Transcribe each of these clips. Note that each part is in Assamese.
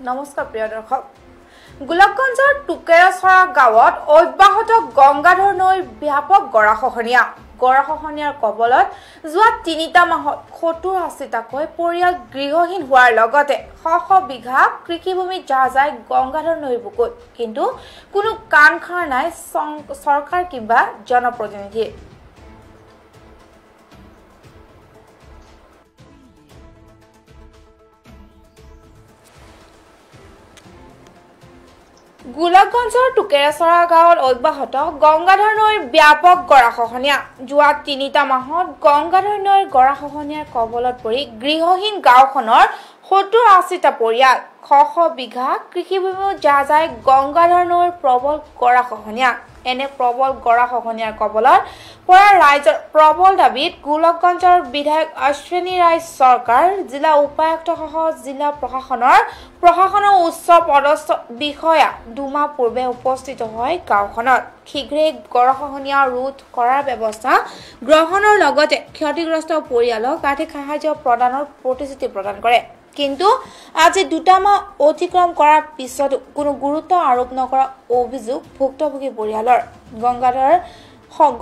নমস্কাৰ প্ৰিয় দৰ্শক গোলাপগঞ্জৰ টুকেৰাছৰা গাঁৱত অব্যাহত গংগাধৰ নৈৰ ব্যাপক গৰাখহনীয়াৰ কবলত যোৱা ৩টা মাহত ৭০-৮০টাকৈ পৰিয়াল গৃহহীন হোৱাৰ লগতে শ বিঘা কৃষিভূমি যায় গংগাধৰ নৈৰ বুকুত কিন্তু কোনো কাণ খাৰ নাই চৰকাৰ কিংবা জনপ্ৰতিনিধিৰ গোলাপগঞ্জৰ টুকেৰাছৰা গাঁৱত অব্যাহত গংগাধৰ নৈৰ ব্যাপক গৰাখহনীয়া যোৱা ৩টা মাহত গংগাধৰ নৈৰ গৰাখহনীয়াৰ কবলত পৰি গৃহহীন গাঁওখনৰ ৭০-৮০টা পৰিয়াল শ বিঘা কৃষিভূমি যায় গংগাধৰ নৈৰ প্ৰবল গৰাখহনীয়া এনে প্ৰবল গৰাখহনীয়াৰ কবলত পৰা ৰাইজৰ প্ৰবল দাবীত গোলাপগঞ্জৰ বিধায়ক অশ্বিনী ৰায় চৰকাৰ জিলা উপায়ুক্ত সহ জিলা প্ৰশাসনৰ উচ্চ পদস্থ বিষয়া দুমাহ পূৰ্বে উপস্থিত হয় গাঁওখনত শীঘ্ৰেই গৰাখহনীয়া ৰোধ কৰাৰ ব্যৱস্থা গ্ৰহণৰ লগতে ক্ষতিগ্ৰস্ত পৰিয়ালক আৰ্থিক সাহায্য প্ৰদানৰ প্ৰতিশ্ৰুতি প্ৰদান কৰে কিন্তু আজি ২টা মাহ অতিক্ৰম কৰাৰ পিছত কোনো গুৰুত্ব আৰোপ নকৰা অভিযোগ ভুক্তভোগী পৰিয়ালৰ গংগাধৰ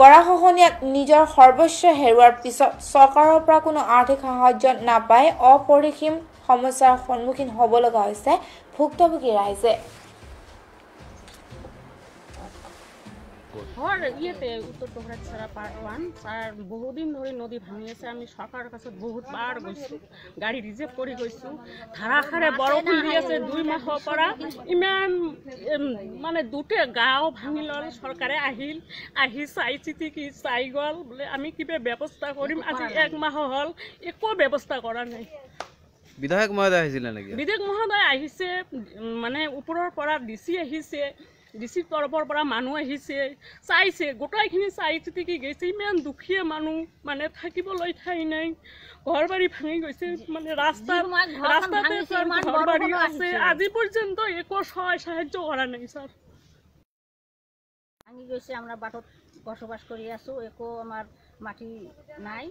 গৰাখহনীয়াত নিজৰ সৰ্বস্ব হেৰুৱাৰ পিছত চৰকাৰৰ পৰা কোনো আৰ্থিক সাহায্য নাপাই অপৰিসীম সমস্যাৰ সন্মুখীন হ'ব লগা হৈছে ভুক্তভোগী ৰাইজে উত্তৰ টুকেৰাছৰা পাৰ্ট 1 স্যার বহুদিন ধরে নদী ভাঙি আছে আমি সরকারের কাছে বহুতবার গৈছো গাড়ি রিজার্ভ করে গৈছো ধারাসারে বরষুণ দি আছে 2 মাহৰ পৰা ইমান মানে দুটে গাঁও ভাঙি লল সরকারে আহি চাই চিঠি কি চাই গল বলে আমি কিবা ব্যবস্থা কৰিম আজি 1 মাহ হল একো ব্যবস্থা কৰা নাই বিধায়ক মহোদয় আহিছিল নেকি বিধায়ক মহোদয় আহিছে মানে ওপৰৰ পৰা ডিসি আহিছে ডিসি তৰফৰ পৰা মানুহ আহিছে চাইছে গোটাইখিনি চাই চিতি কি গৈছে ইমান দুখীয়া মানুহ মানে থাকিবলৈ ঠাই নাই ঘৰবাৰী ভাঙি গৈছে মানে ৰাস্তাতে ঘৰবাৰী আছে আজি পৰ্যন্ত একো সাহায্য কৰা নাই স্যাৰ ভাঙি গৈছে আমৰা বাটত বসবাস কৰি আছো একো আমাৰ মাটি নাই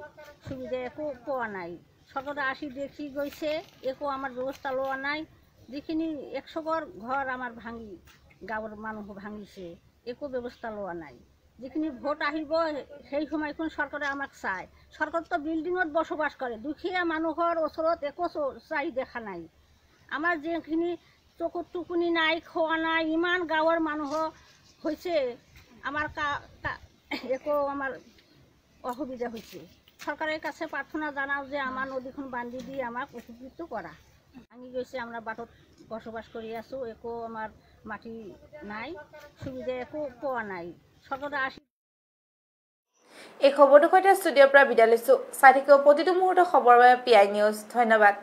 সুবিধা একো পোৱা নাই সৰকাৰ আসি দেখি গৈছে একো আমাৰ ব্যৱস্থা লোৱা নাই যিখিনি 100 ঘৰ আমাৰ ভাঙি গাঁৱৰ মানুহ ভাঙিছে একো ব্যৱস্থা লোৱা নাই যিখিনি ভোট আহিব সেই সময়খন চৰকাৰে আমাক চায় চৰকাৰ তো বিল্ডিঙত বসবাস কৰে দুখীয়া মানুহৰ ওচৰত একো চাই দেখা নাই আমাৰ যিখিনি চকুত টুকুনি নাই খোৱা নাই ইমান গাঁৱৰ মানুহ হৈছে আমাৰ একো আমাৰ অসুবিধা হৈছে চৰকাৰৰ কাছে প্ৰাৰ্থনা জনাও যে আমাৰ নদীখন বান্ধি দি আমাক উপকৃত কৰা ভাঙি গৈছে আমৰা বাটত বসবাস কৰি আছো একো আমাৰ মাটি নাই সুবিধা একো পোৱা নাই সৰকাৰ আসি এই খবৰটো সৈতে ষ্টুডিঅ'ৰ পৰা বিদায় লৈছো চাই থাকিব প্ৰতিটো মুহূৰ্তৰ খবৰ বাবে PI নিউজ ধন্যবাদ।